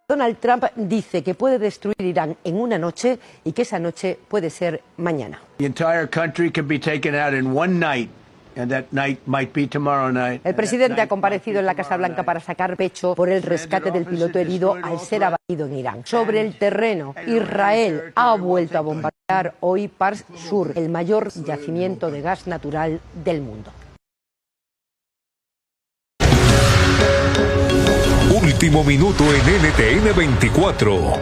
Donald Trump dice que puede destruir Irán en una noche y que esa noche puede ser mañana. The entire country can be taken out in one night. And that night might be tomorrow night. El presidente ha comparecido en la Casa Blanca para sacar pecho por el rescate del piloto herido al ser abatido en Irán. Sobre el terreno, Israel ha vuelto a bombardear hoy Pars Sur, el mayor yacimiento de gas natural del mundo. Último minuto en NTN 24.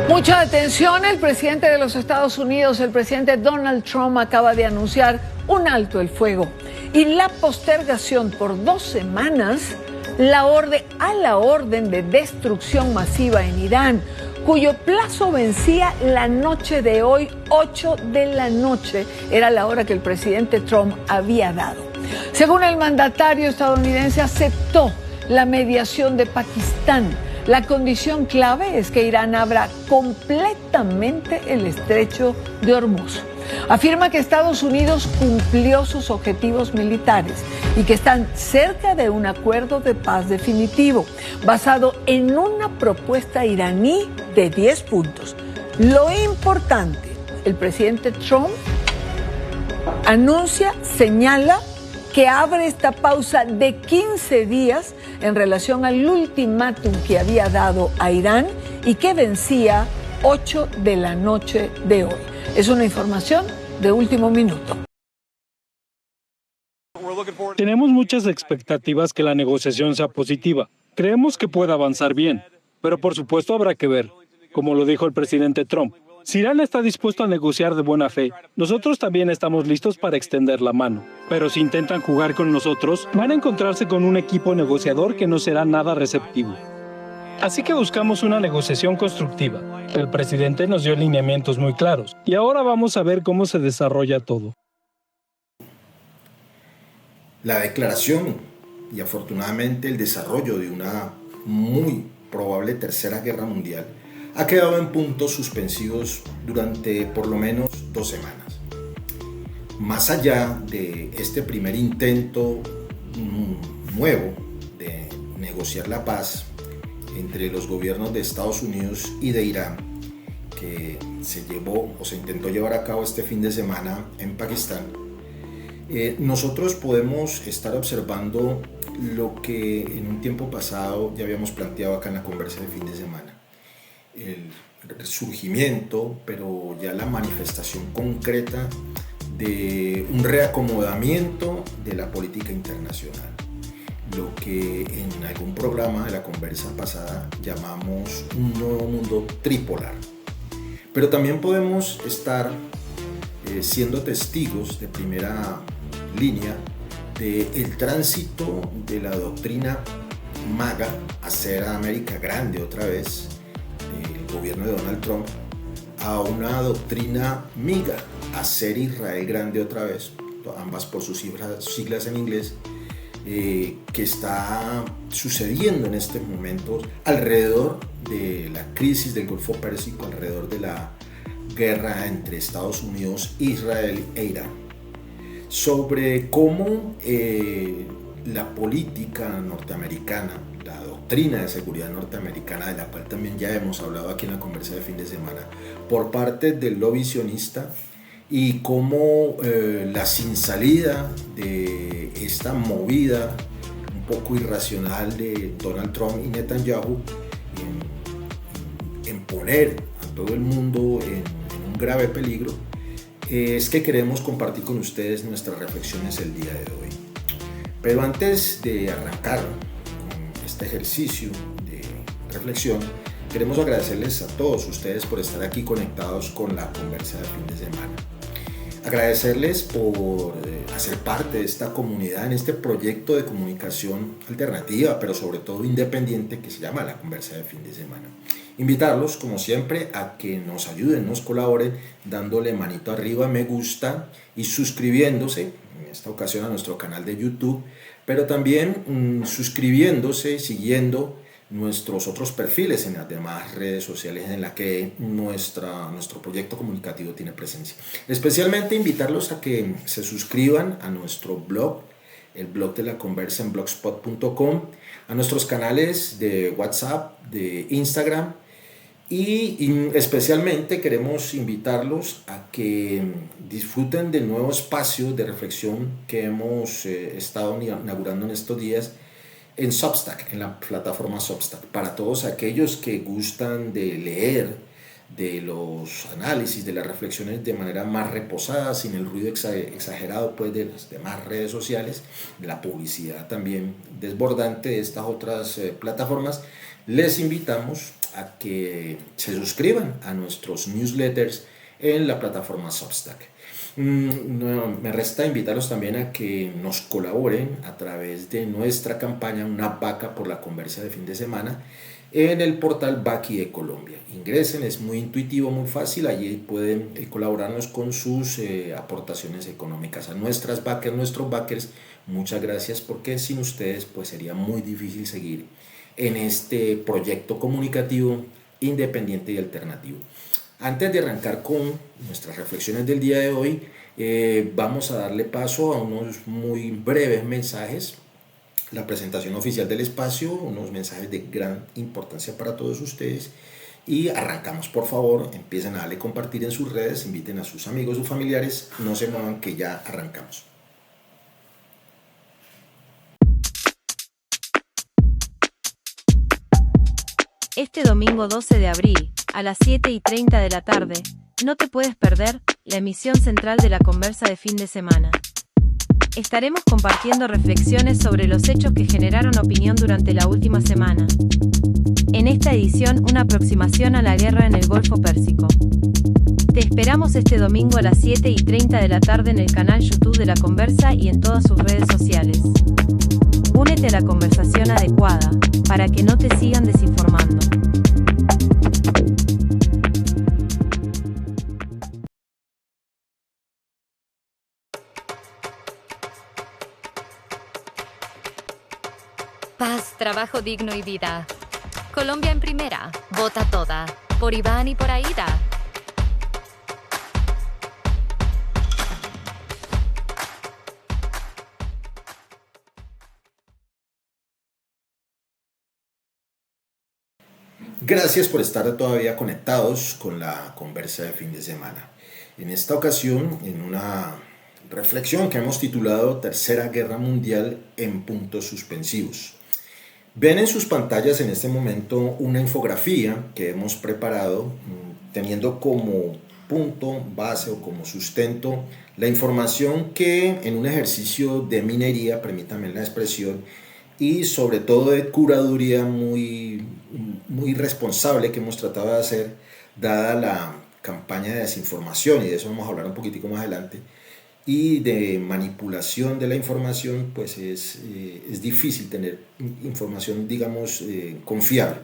Mucha atención, el presidente de los Estados Unidos, el presidente Donald Trump, acaba de anunciar un alto el fuego y la postergación por 2 semanas la orden de destrucción masiva en Irán, cuyo plazo vencía la noche de hoy, 8 de la noche, era la hora que el presidente Trump había dado. Según el mandatario estadounidense, aceptó la mediación de Pakistán. La condición clave es que Irán abra completamente el estrecho de Hormuz. Afirma que Estados Unidos cumplió sus objetivos militares y que están cerca de un acuerdo de paz definitivo, basado en una propuesta iraní de 10 puntos. Lo importante, el presidente Trump señala que abre esta pausa de 15 días en relación al ultimátum que había dado a Irán y que vencía 8 de la noche de hoy. Es una información de último minuto. Tenemos muchas expectativas que la negociación sea positiva. Creemos que pueda avanzar bien, pero por supuesto habrá que ver, como lo dijo el presidente Trump. Si Irán está dispuesto a negociar de buena fe, nosotros también estamos listos para extender la mano. Pero si intentan jugar con nosotros, van a encontrarse con un equipo negociador que no será nada receptivo. Así que buscamos una negociación constructiva. El presidente nos dio lineamientos muy claros y ahora vamos a ver cómo se desarrolla todo. La declaración y afortunadamente el desarrollo de una muy probable tercera guerra mundial ha quedado en puntos suspensivos durante por lo menos 2 semanas. Más allá de este primer intento nuevo de negociar la paz entre los gobiernos de Estados Unidos y de Irán, que se intentó llevar a cabo este fin de semana en Pakistán, nosotros podemos estar observando lo que en un tiempo pasado ya habíamos planteado acá en la conversa de fin de semana. El resurgimiento, pero ya la manifestación concreta de un reacomodamiento de la política internacional, lo que en algún programa de la conversa pasada llamamos un nuevo mundo tripolar. Pero también podemos estar siendo testigos de primera línea del tránsito de la doctrina MAGA, hacer a América grande otra vez, el gobierno de Donald Trump, a una doctrina MIGA, hacer Israel grande otra vez, ambas por sus siglas en inglés, que está sucediendo en estos momentos alrededor de la crisis del Golfo Pérsico, alrededor de la guerra entre Estados Unidos, Israel e Irán, sobre cómo la política norteamericana, la doctrina de seguridad norteamericana, de la cual también ya hemos hablado aquí en la conversa de fin de semana, por parte del lobby sionista, y cómo la sin salida de esta movida un poco irracional de Donald Trump y Netanyahu en poner a todo el mundo en un grave peligro, es que queremos compartir con ustedes nuestras reflexiones el día de hoy. Pero antes de arrancar con este ejercicio de reflexión, queremos agradecerles a todos ustedes por estar aquí conectados con la conversa de fin de semana. Agradecerles por hacer parte de esta comunidad en este proyecto de comunicación alternativa, pero sobre todo independiente, que se llama La Conversa de Fin de Semana. Invitarlos, como siempre, a que nos ayuden, nos colaboren, dándole manito arriba, me gusta y suscribiéndose, en esta ocasión a nuestro canal de YouTube, pero también suscribiéndose, siguiendo nuestros otros perfiles en las demás redes sociales en las que nuestro proyecto comunicativo tiene presencia. Especialmente invitarlos a que se suscriban a nuestro blog el blog de La Conversa en blogspot.com, a nuestros canales de WhatsApp, de Instagram, y especialmente queremos invitarlos a que disfruten del nuevo espacio de reflexión que hemos estado inaugurando en estos días en Substack, en la plataforma Substack. Para todos aquellos que gustan de leer de los análisis, de las reflexiones de manera más reposada, sin el ruido exagerado pues, de las demás redes sociales, la publicidad también desbordante de estas otras plataformas, les invitamos a que se suscriban a nuestros newsletters en la plataforma Substack. Me resta invitarlos también a que nos colaboren a través de nuestra campaña Una vaca por la conversa de fin de semana en el portal Baki de Colombia. Ingresen, es muy intuitivo, muy fácil, allí pueden colaborarnos con sus aportaciones económicas. A nuestras backers, nuestros backers, muchas gracias, porque sin ustedes pues sería muy difícil seguir en este proyecto comunicativo independiente y alternativo. Antes de arrancar con nuestras reflexiones del día de hoy, vamos a darle paso a unos muy breves mensajes, la presentación oficial del espacio, unos mensajes de gran importancia para todos ustedes, y arrancamos. Por favor, empiecen a darle compartir en sus redes, inviten a sus amigos, sus familiares, no se muevan que ya arrancamos. Este domingo 12 de abril, a las 7:30 de la tarde, no te puedes perder la emisión central de La Conversa de fin de semana. Estaremos compartiendo reflexiones sobre los hechos que generaron opinión durante la última semana. En esta edición, una aproximación a la guerra en el Golfo Pérsico. Te esperamos este domingo a las 7:30 de la tarde en el canal YouTube de La Conversa y en todas sus redes sociales. Únete a la conversación adecuada, para que no te sigan desinformando. Paz, trabajo digno y vida. Colombia en primera. Vota toda. Por Iván y por Aida. Gracias por estar todavía conectados con la conversa de fin de semana. En esta ocasión, en una reflexión que hemos titulado Tercera Guerra Mundial en puntos suspensivos. Ven en sus pantallas en este momento una infografía que hemos preparado teniendo como punto base o como sustento la información que en un ejercicio de minería, permítanme la expresión, y sobre todo de curaduría muy responsable que hemos tratado de hacer, dada la campaña de desinformación, y de eso vamos a hablar un poquitico más adelante, y de manipulación de la información, pues es difícil tener información, digamos, confiable.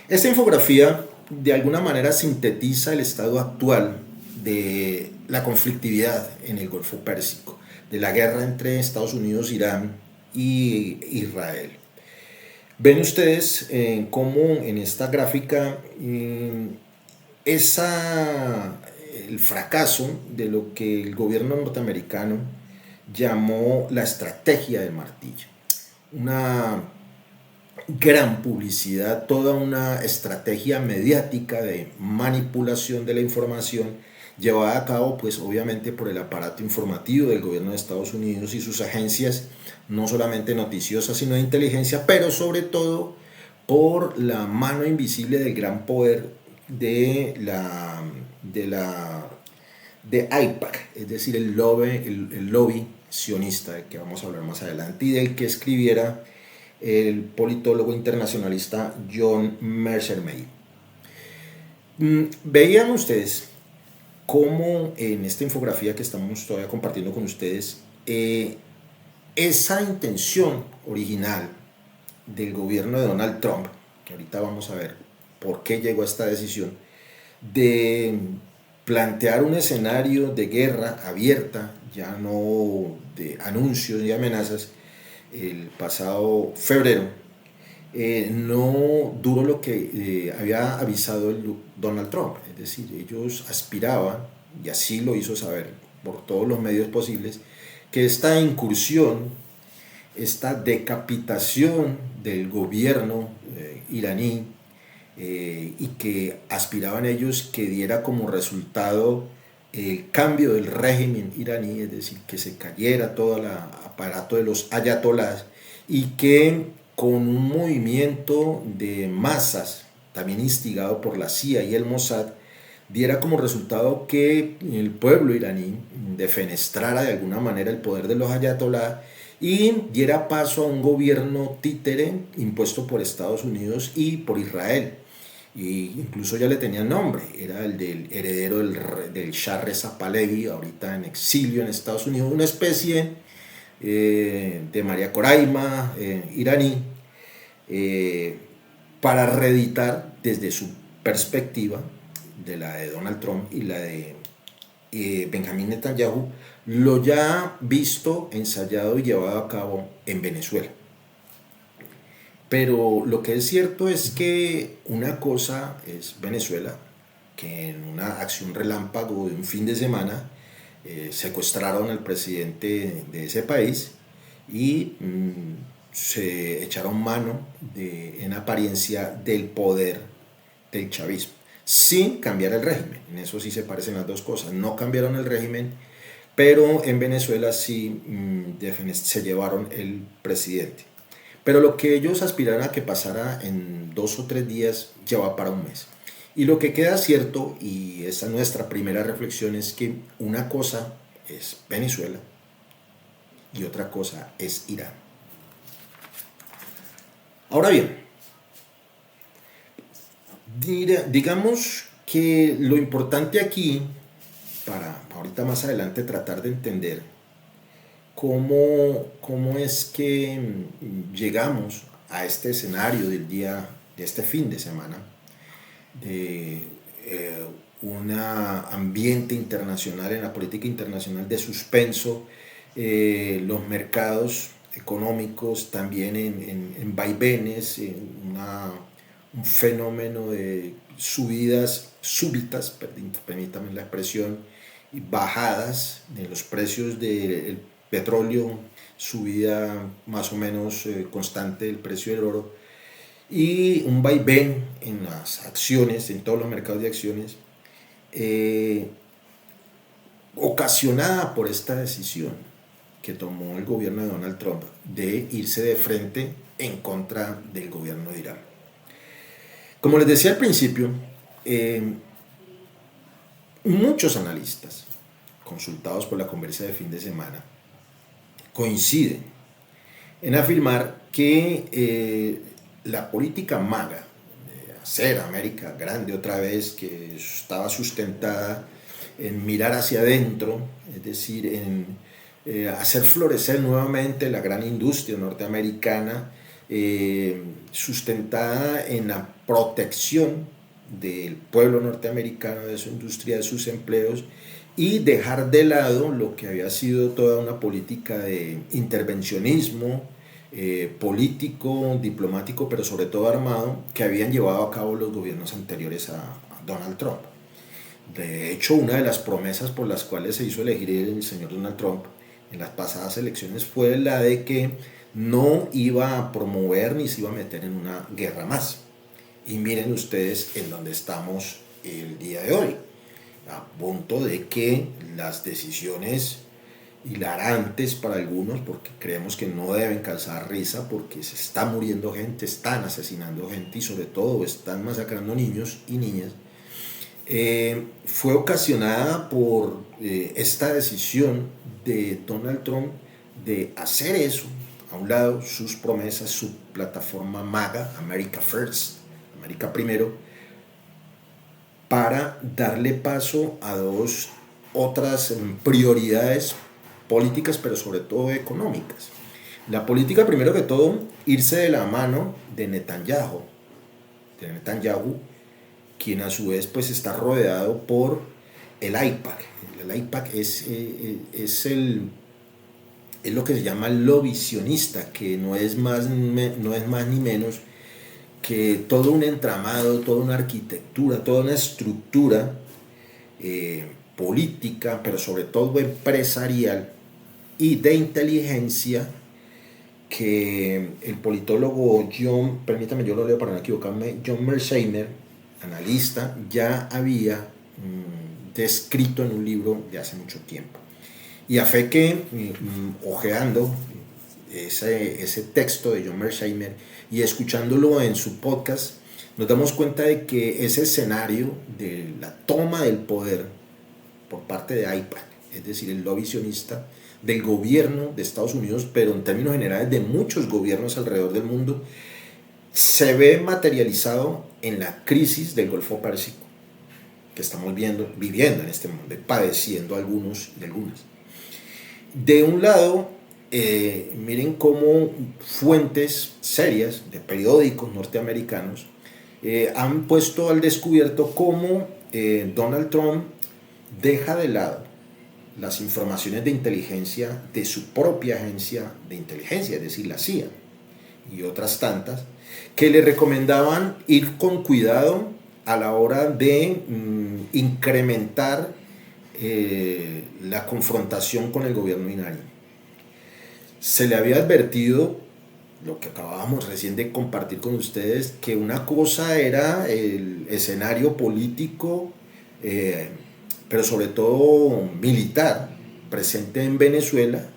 Esta infografía de alguna manera sintetiza el estado actual de la conflictividad en el Golfo Pérsico, de la guerra entre Estados Unidos, Irán y Israel. Ven ustedes cómo en esta gráfica el fracaso de lo que el gobierno norteamericano llamó la estrategia del martillo. Una gran publicidad, toda una estrategia mediática de manipulación de la información llevada a cabo pues obviamente por el aparato informativo del gobierno de Estados Unidos y sus agencias, no solamente noticiosas sino de inteligencia, pero sobre todo por la mano invisible del gran poder de AIPAC, es decir, el lobby sionista, del que vamos a hablar más adelante, y del que escribiera el politólogo internacionalista John Mearsheimer. Veían ustedes cómo en esta infografía que estamos todavía compartiendo con ustedes, esa intención original del gobierno de Donald Trump, que ahorita vamos a ver por qué llegó a esta decisión, de plantear un escenario de guerra abierta, ya no de anuncios y amenazas, el pasado febrero, no duró lo que había avisado Donald Trump. Es decir, ellos aspiraban, y así lo hizo saber por todos los medios posibles, que esta incursión esta decapitación del gobierno iraní y que aspiraban ellos que diera como resultado el cambio del régimen iraní, es decir, que se cayera todo el aparato de los ayatolás y que con un movimiento de masas, también instigado por la CIA y el Mossad, diera como resultado que el pueblo iraní defenestrara de alguna manera el poder de los ayatolás y diera paso a un gobierno títere impuesto por Estados Unidos y por Israel. Y incluso ya le tenían nombre, era el del heredero del Shah Reza Pahlavi, ahorita en exilio en Estados Unidos, una especie de María Coraima iraní, para reeditar desde su perspectiva, de la de Donald Trump y la de Benjamín Netanyahu, lo ya visto, ensayado y llevado a cabo en Venezuela. Pero lo que es cierto es que una cosa es Venezuela, que en una acción relámpago de un fin de semana secuestraron al presidente de ese país y se echaron mano en apariencia del poder del chavismo, sin cambiar el régimen. En eso sí se parecen las dos cosas. No cambiaron el régimen, pero en Venezuela sí se llevaron el presidente. Pero lo que ellos aspiraban a que pasara en 2 o 3 días ya va para un mes. Y lo que queda cierto, y esa es nuestra primera reflexión, es que una cosa es Venezuela y otra cosa es Irán. Ahora bien, digamos que lo importante aquí, para ahorita más adelante tratar de entender cómo es que llegamos a este escenario del día, de este fin de semana, de un ambiente internacional, en la política internacional de suspenso, los mercados económicos también en vaivenes, un fenómeno de subidas súbitas, permítanme la expresión, y bajadas de los precios del petróleo, subida más o menos constante del precio del oro, y un vaivén en las acciones, en todos los mercados de acciones, ocasionada por esta decisión que tomó el gobierno de Donald Trump de irse de frente en contra del gobierno de Irán. Como les decía al principio, muchos analistas consultados por la conversa de fin de semana coinciden en afirmar que la política MAGA, de hacer América grande otra vez, que estaba sustentada en mirar hacia adentro, es decir, en hacer florecer nuevamente la gran industria norteamericana, sustentada en la protección del pueblo norteamericano, de su industria, de sus empleos, y dejar de lado lo que había sido toda una política de intervencionismo político, diplomático, pero sobre todo armado, que habían llevado a cabo los gobiernos anteriores a Donald Trump. De hecho, una de las promesas por las cuales se hizo elegir el señor Donald Trump en las pasadas elecciones fue la de que no iba a promover ni se iba a meter en una guerra más. Y miren ustedes en dónde estamos el día de hoy, a punto de que las decisiones hilarantes para algunos, porque creemos que no deben causar risa, porque se está muriendo gente, están asesinando gente y sobre todo están masacrando niños y niñas, fue ocasionada por esta decisión de Donald Trump de hacer eso. A un lado, sus promesas, su plataforma MAGA, America First, América Primero, para darle paso a dos otras prioridades políticas, pero sobre todo económicas. La política, primero que todo, irse de la mano de Netanyahu, quien a su vez pues está rodeado por el AIPAC. El AIPAC es lo que se llama el lobby sionista, que no es más ni menos que todo un entramado, toda una arquitectura, toda una estructura política, pero sobre todo empresarial y de inteligencia, que el politólogo permítame, yo lo leo para no equivocarme, John Mearsheimer, analista, ya había descrito en un libro de hace mucho tiempo. Y a fe que, hojeando ese texto de John Mearsheimer y escuchándolo en su podcast, nos damos cuenta de que ese escenario de la toma del poder por parte de AIPAC, es decir, el lobby sionista del gobierno de Estados Unidos, pero en términos generales de muchos gobiernos alrededor del mundo, se ve materializado en la crisis del Golfo Pérsico que estamos viviendo en este momento, padeciendo algunos y algunas. De un lado, miren cómo fuentes serias de periódicos norteamericanos han puesto al descubierto cómo Donald Trump deja de lado las informaciones de inteligencia de su propia agencia de inteligencia, es decir, la CIA, y otras tantas, que le recomendaban ir con cuidado a la hora de incrementar la confrontación con el gobierno iraní. Se le había advertido, lo que acabábamos recién de compartir con ustedes, que una cosa era el escenario político, pero sobre todo militar, presente en Venezuela,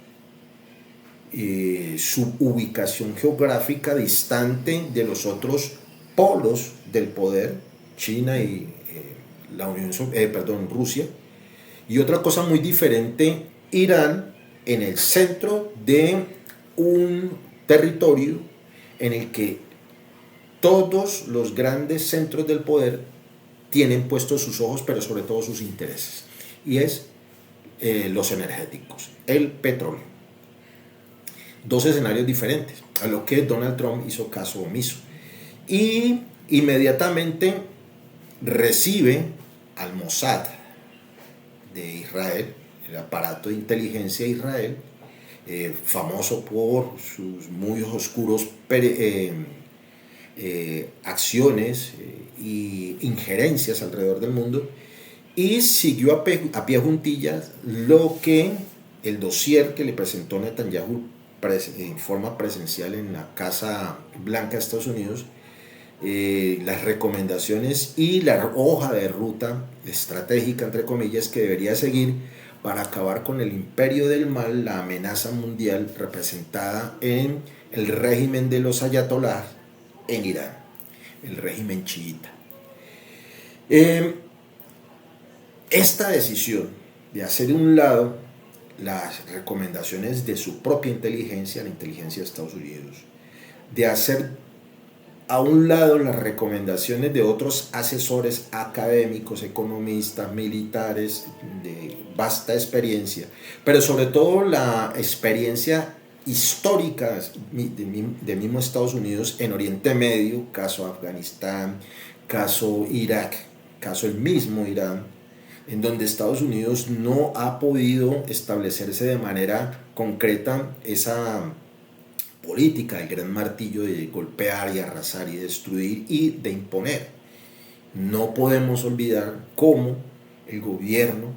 su ubicación geográfica distante de los otros polos del poder, China y Rusia, y otra cosa muy diferente, Irán, en el centro de un territorio en el que todos los grandes centros del poder tienen puestos sus ojos, pero sobre todo sus intereses, y es los energéticos, el petróleo. Dos escenarios diferentes, a lo que Donald Trump hizo caso omiso. Y inmediatamente recibe al Mossad de Israel, el aparato de inteligencia de Israel, famoso por sus muy oscuros acciones y injerencias alrededor del mundo, y siguió a pie juntillas lo que el dossier que le presentó Netanyahu en forma presencial en la Casa Blanca de Estados Unidos, las recomendaciones y la hoja de ruta estratégica, entre comillas, que debería seguir para acabar con el imperio del mal, la amenaza mundial representada en el régimen de los ayatolás en Irán, el régimen chiita. Esta decisión de hacer de un lado las recomendaciones de su propia inteligencia, la inteligencia de Estados Unidos, de hacer a un lado las recomendaciones de otros asesores académicos, economistas, militares de vasta experiencia, pero sobre todo la experiencia histórica de mismo Estados Unidos en Oriente Medio, caso Afganistán, caso Irak, caso el mismo Irán, en donde Estados Unidos no ha podido establecerse de manera concreta esa política del gran martillo de golpear y arrasar y destruir y de imponer. No podemos olvidar cómo el gobierno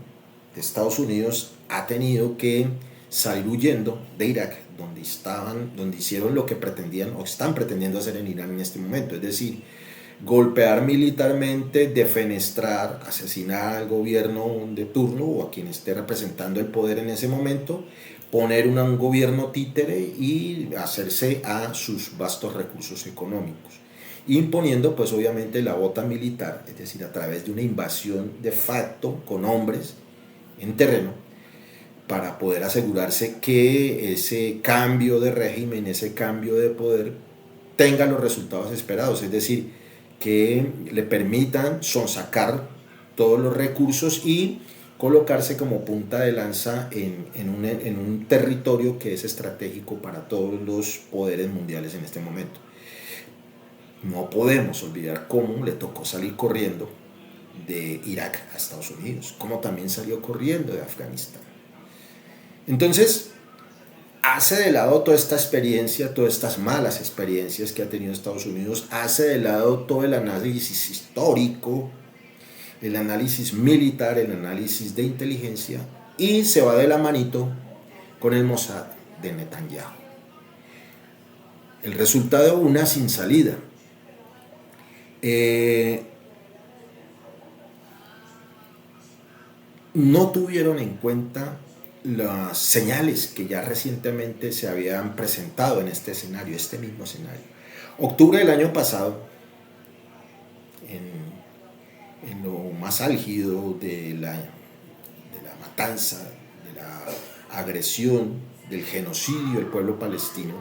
de Estados Unidos ha tenido que salir huyendo de Irak, donde hicieron lo que pretendían o están pretendiendo hacer en Irán en este momento, es decir, golpear militarmente, defenestrar, asesinar al gobierno de turno o a quien esté representando el poder en ese momento, poner un gobierno títere y hacerse a sus vastos recursos económicos, imponiendo pues obviamente la bota militar, es decir, a través de una invasión de facto con hombres en terreno, para poder asegurarse que ese cambio de régimen, ese cambio de poder tenga los resultados esperados, es decir, que le permitan sonsacar todos los recursos y colocarse como punta de lanza en un territorio que es estratégico para todos los poderes mundiales en este momento. No podemos olvidar cómo le tocó salir corriendo de Irak a Estados Unidos, cómo también salió corriendo de Afganistán. Entonces, hace de lado toda esta experiencia, todas estas malas experiencias que ha tenido Estados Unidos, hace de lado todo el análisis histórico, el análisis militar, el análisis de inteligencia, y se va de la manito con el Mossad de Netanyahu. El resultado, una sin salida. No tuvieron en cuenta las señales que ya recientemente se habían presentado en este escenario, este mismo escenario. Octubre del año pasado, en lo más álgido de la matanza, de la agresión, del genocidio del pueblo palestino,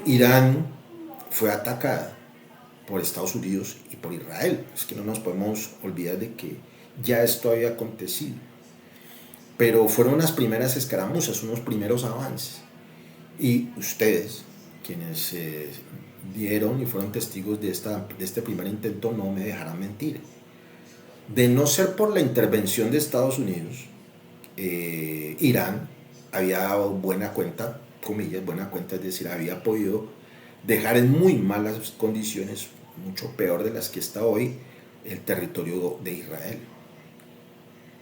Irán fue atacada por Estados Unidos y por Israel. Es que no nos podemos olvidar de que ya esto había acontecido. Pero fueron unas primeras escaramuzas, unos primeros avances. Y ustedes, quienes vieron y fueron testigos de este primer intento, no me dejarán mentir. De no ser por la intervención de Estados Unidos, Irán había dado buena cuenta, comillas, buena cuenta, es decir, había podido dejar en muy malas condiciones, mucho peor de las que está hoy, el territorio de Israel.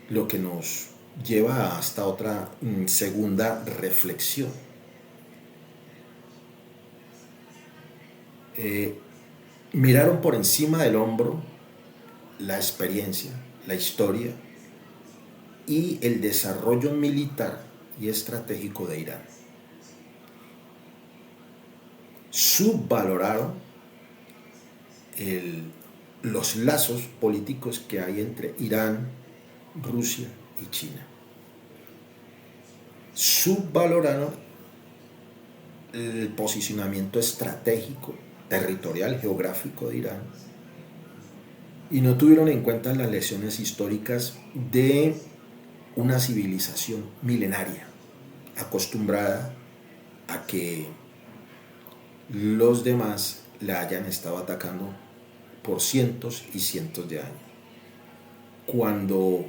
Lo que nos lleva hasta otra segunda reflexión. Miraron por encima del hombro la experiencia, la historia y el desarrollo militar y estratégico de Irán. Subvaloraron los lazos políticos que hay entre Irán, Rusia y China. Subvaloraron el posicionamiento estratégico, territorial, geográfico de Irán y no tuvieron en cuenta las lecciones históricas de una civilización milenaria, acostumbrada a que los demás la hayan estado atacando por cientos y cientos de años. Cuando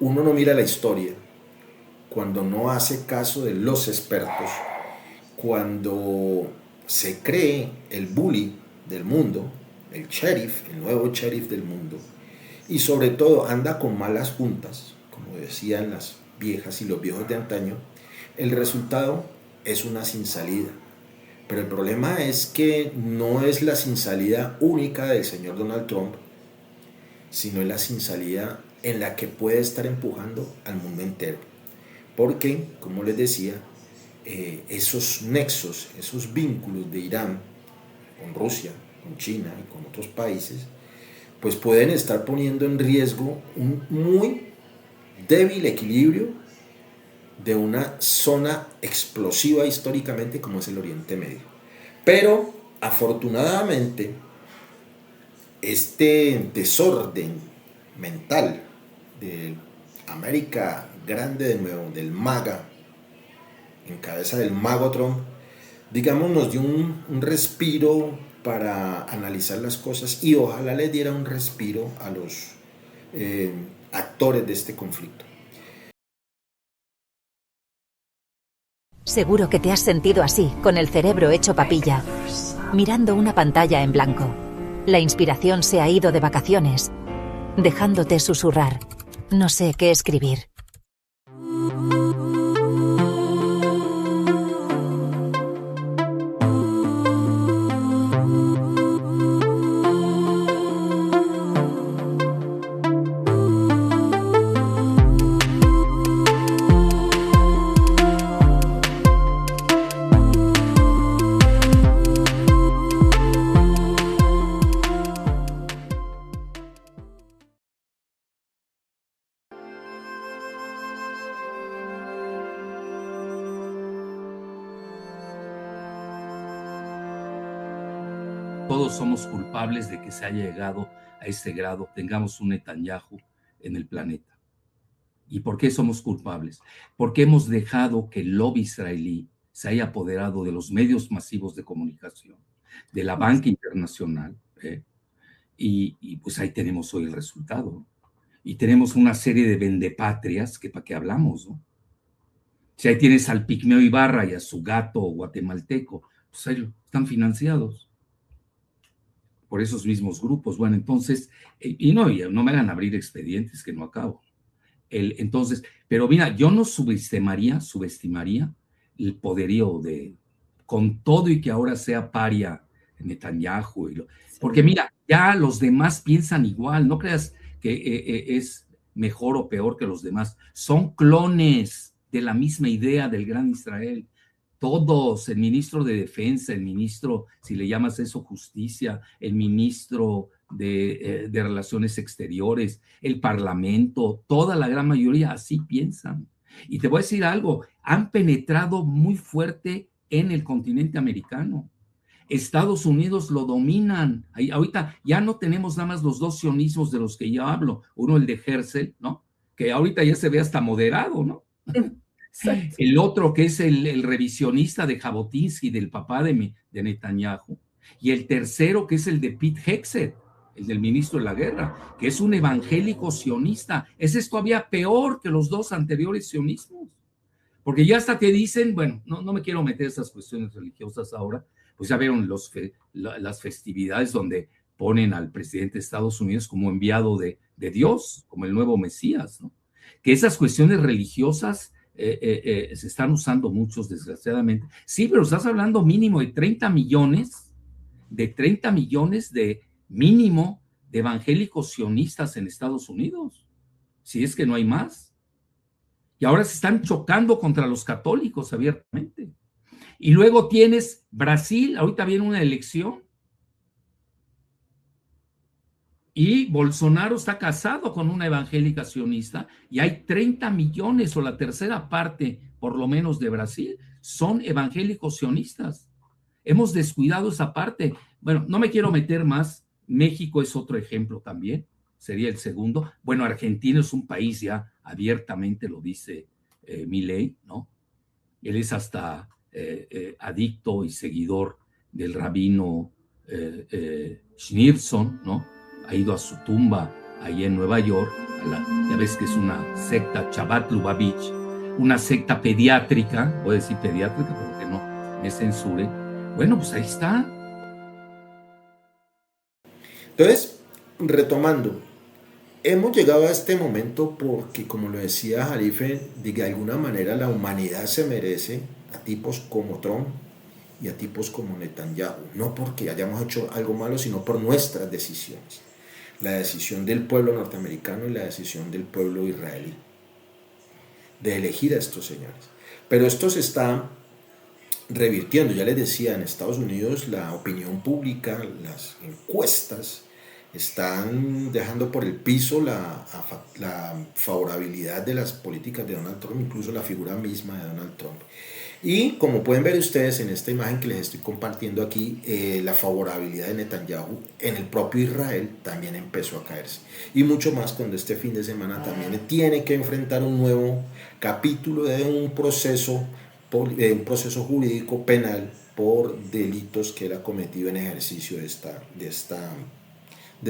uno no mira la historia, cuando no hace caso de los expertos, cuando se cree el bully del mundo, el sheriff, el nuevo sheriff del mundo, y sobre todo anda con malas juntas, como decían las viejas y los viejos de antaño, el resultado es una sin salida. Pero el problema es que no es la sin salida única del señor Donald Trump, sino es la sin salida en la que puede estar empujando al mundo entero. Porque, como les decía, esos nexos, esos vínculos de Irán con Rusia, con China y con otros países, pues pueden estar poniendo en riesgo un muy débil equilibrio de una zona explosiva históricamente como es el Oriente Medio. Pero afortunadamente este desorden mental de América Grande de nuevo, del MAGA, en cabeza del mago Trump, digamos, nos dio un respiro para analizar las cosas y ojalá le diera un respiro a los actores de este conflicto. Seguro que te has sentido así, con el cerebro hecho papilla, mirando una pantalla en blanco. La inspiración se ha ido de vacaciones, dejándote susurrar. No sé qué escribir. Todos somos culpables de que se haya llegado a este grado, tengamos un Netanyahu en el planeta. ¿Y por qué somos culpables? Porque hemos dejado que el lobby israelí se haya apoderado de los medios masivos de comunicación, de la banca internacional, y pues ahí tenemos hoy el resultado. Y tenemos una serie de vendepatrias que para qué hablamos, ¿no? Si ahí tienes al Pigmeo Ibarra y a su gato guatemalteco, pues ahí están financiados por esos mismos grupos. Bueno, entonces, y no me hagan abrir expedientes que no acabo. Entonces, pero mira, yo no subestimaría el poderío de con todo y que ahora sea paria Netanyahu. Porque mira, ya los demás piensan igual, no creas que es mejor o peor que los demás, son clones de la misma idea del gran Israel. Todos, el ministro de Defensa, el ministro, si le llamas eso, Justicia, el ministro de Relaciones Exteriores, el Parlamento, toda la gran mayoría así piensan. Y te voy a decir algo, han penetrado muy fuerte en el continente americano. Estados Unidos lo dominan. Ahorita ya no tenemos nada más los dos sionismos de los que yo hablo. Uno, el de Herzl, ¿no? Que ahorita ya se ve hasta moderado, ¿no? Exacto. El otro, que es el revisionista de Jabotinsky, del papá de Netanyahu. Y el tercero, que es el de Pete Hegseth, el del ministro de la guerra, que es un evangélico sionista. Ese es todavía peor que los dos anteriores sionismos. Porque ya hasta te dicen, bueno, no me quiero meter en esas cuestiones religiosas ahora, pues ya vieron las festividades donde ponen al presidente de Estados Unidos como enviado de Dios, como el nuevo Mesías, ¿no? Que esas cuestiones religiosas se están usando muchos, desgraciadamente. Sí, pero estás hablando mínimo de 30 millones de mínimo de evangélicos sionistas en Estados Unidos, si es que no hay más. Y ahora se están chocando contra los católicos abiertamente. Y luego tienes Brasil, ahorita viene una elección, y Bolsonaro está casado con una evangélica sionista, y hay 30 millones, o la tercera parte, por lo menos, de Brasil, son evangélicos sionistas. Hemos descuidado esa parte. Bueno, no me quiero meter más. México es otro ejemplo también, sería el segundo. Bueno, Argentina es un país ya abiertamente, lo dice Milei, ¿no? Él es hasta adicto y seguidor del rabino Schneerson, ¿no? Ha ido a su tumba ahí en Nueva York, ya ves que es una secta, Chabad Lubavitch, una secta pediátrica, voy a decir pediátrica porque no me censure. Bueno, pues ahí está. Entonces, retomando, hemos llegado a este momento porque, como lo decía Jalife, de alguna manera la humanidad se merece a tipos como Trump y a tipos como Netanyahu, no porque hayamos hecho algo malo, sino por nuestras decisiones. La decisión del pueblo norteamericano y la decisión del pueblo israelí de elegir a estos señores. Pero esto se está revirtiendo. Ya les decía, en Estados Unidos la opinión pública, las encuestas están dejando por el piso la favorabilidad de las políticas de Donald Trump, incluso la figura misma de Donald Trump. Y como pueden ver ustedes en esta imagen que les estoy compartiendo aquí, la favorabilidad de Netanyahu en el propio Israel también empezó a caerse. Y mucho más cuando este fin de semana también tiene que enfrentar un nuevo capítulo de un proceso jurídico penal por delitos que él ha cometido en ejercicio de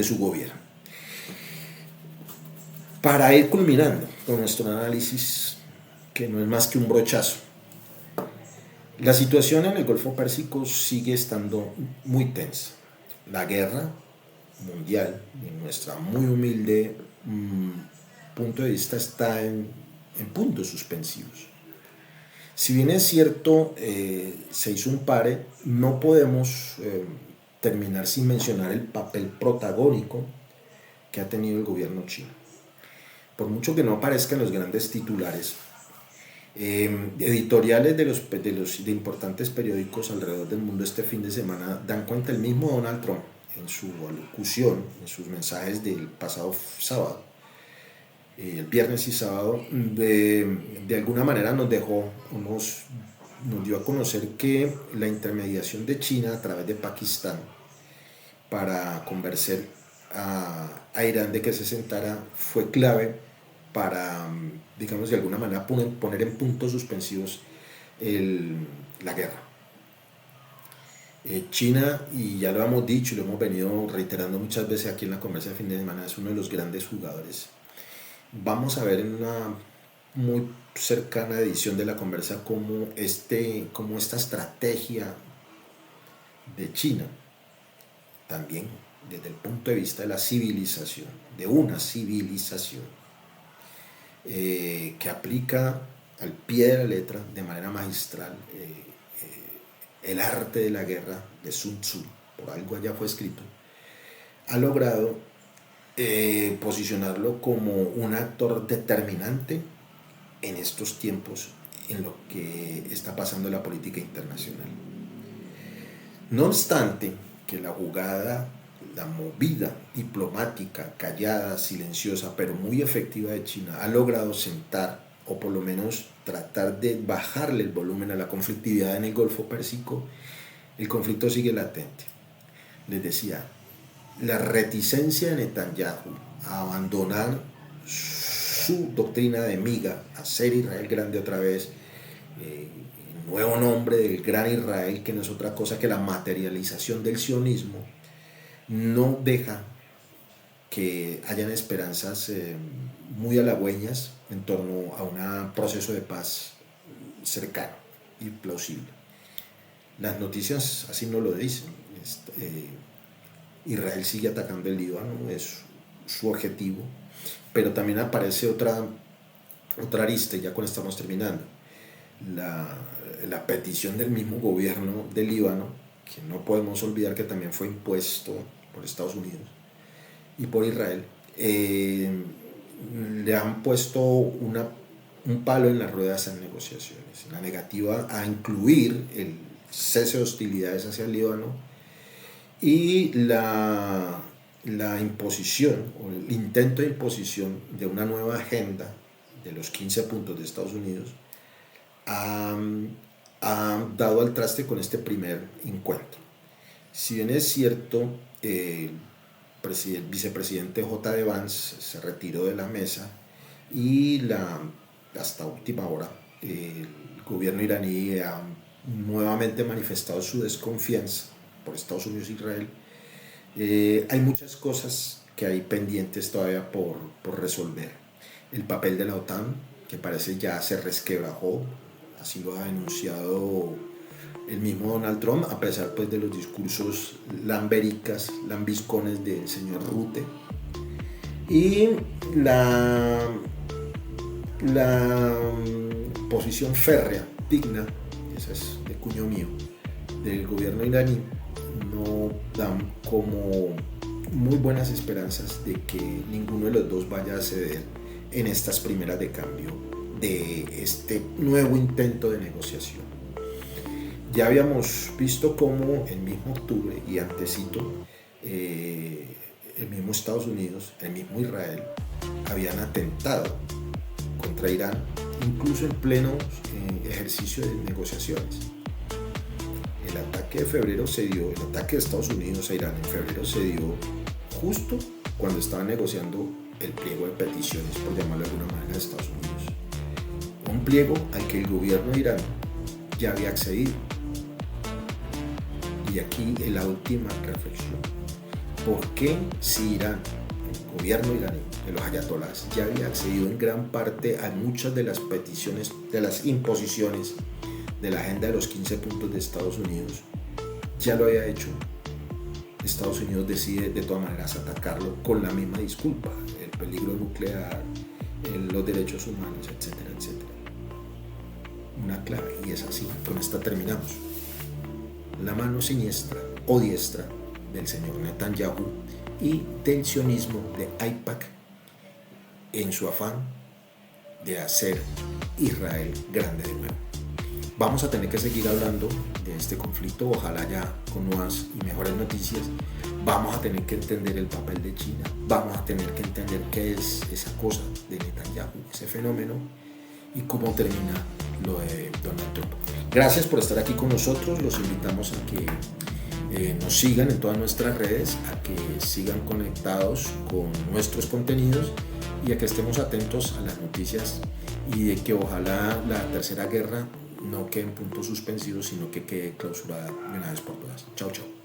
su gobierno. Para ir culminando con nuestro análisis, que no es más que un brochazo, la situación en el Golfo Pérsico sigue estando muy tensa. La guerra mundial, en nuestra muy humilde punto de vista, está en puntos suspensivos. Si bien es cierto, se hizo un pare, no podemos terminar sin mencionar el papel protagónico que ha tenido el gobierno chino. Por mucho que no aparezcan los grandes titulares, editoriales de importantes periódicos alrededor del mundo este fin de semana dan cuenta. El mismo Donald Trump, en su alocución, en sus mensajes del pasado sábado, el viernes y sábado, de alguna manera nos dio a conocer que la intermediación de China a través de Pakistán para convencer a Irán de que se sentara fue clave para, digamos, de alguna manera poner en puntos suspensivos la guerra. China, y ya lo hemos dicho y lo hemos venido reiterando muchas veces aquí en la conversa de fin de semana, es uno de los grandes jugadores. Vamos a ver en una muy cercana edición de la conversa cómo esta estrategia de China, también desde el punto de vista de la civilización, de una civilización, que aplica al pie de la letra, de manera magistral, El arte de la guerra de Sun Tzu, por algo allá fue escrito, ha logrado posicionarlo como un actor determinante en estos tiempos en lo que está pasando en la política internacional. No obstante que la jugada, la movida diplomática, callada, silenciosa, pero muy efectiva de China ha logrado sentar, o por lo menos tratar de bajarle el volumen a la conflictividad en el Golfo Pérsico, el conflicto sigue latente. Les decía, la reticencia de Netanyahu a abandonar su doctrina de miga, hacer Israel grande otra vez, el nuevo nombre del gran Israel, que no es otra cosa que la materialización del sionismo, no deja que hayan esperanzas muy halagüeñas en torno a un proceso de paz cercano y plausible. Las noticias así no lo dicen. Israel sigue atacando el Líbano, es su objetivo, pero también aparece otra arista, ya cuando estamos terminando, la petición del mismo gobierno del Líbano, que no podemos olvidar que también fue impuesto por Estados Unidos y por Israel, le han puesto un palo en las ruedas en negociaciones, la negativa a incluir el cese de hostilidades hacia el Líbano y la imposición o el intento de imposición de una nueva agenda de los 15 puntos de Estados Unidos ha dado al traste con este primer encuentro. Si bien es cierto, el vicepresidente J.D. Vance se retiró de la mesa y hasta última hora el gobierno iraní ha nuevamente manifestado su desconfianza por Estados Unidos e Israel, hay muchas cosas que hay pendientes todavía por resolver. El papel de la OTAN, que parece ya se resquebrajó, así lo ha denunciado el mismo Donald Trump, a pesar pues de los discursos lambiscones del señor Rutte, y la posición férrea, digna, esa es de cuño mío, del gobierno iraní, no dan como muy buenas esperanzas de que ninguno de los dos vaya a ceder en estas primeras de cambio de este nuevo intento de negociación. Ya habíamos visto cómo el mismo octubre y antecito, el mismo Estados Unidos, el mismo Israel, habían atentado contra Irán, incluso en pleno ejercicio de negociaciones. El ataque de febrero se dio, el ataque de Estados Unidos a Irán en febrero se dio justo cuando estaban negociando el pliego de peticiones, por llamarlo de alguna manera, de Estados Unidos. Un pliego al que el gobierno de Irán ya había accedido. Y aquí la última reflexión. ¿Por qué si Irán, el gobierno iraní, de los ayatolás, ya había accedido en gran parte a muchas de las peticiones, de las imposiciones de la agenda de los 15 puntos de Estados Unidos, ya lo había hecho? Estados Unidos decide de todas maneras atacarlo con la misma disculpa, el peligro nuclear, los derechos humanos, etcétera, etcétera. Una clave, y es así, con esta terminamos. La mano siniestra o diestra del señor Netanyahu y del sionismo de AIPAC en su afán de hacer Israel grande de nuevo. Vamos a tener que seguir hablando de este conflicto, ojalá ya con nuevas y mejores noticias. Vamos a tener que entender el papel de China, vamos a tener que entender qué es esa cosa de Netanyahu, ese fenómeno, y cómo termina lo de Donald Trump. Gracias por estar aquí con nosotros, los invitamos a que nos sigan en todas nuestras redes, a que sigan conectados con nuestros contenidos y a que estemos atentos a las noticias y de que ojalá la tercera guerra no quede en puntos suspensivos, sino que quede clausurada de una vez por todas. Chao, chao.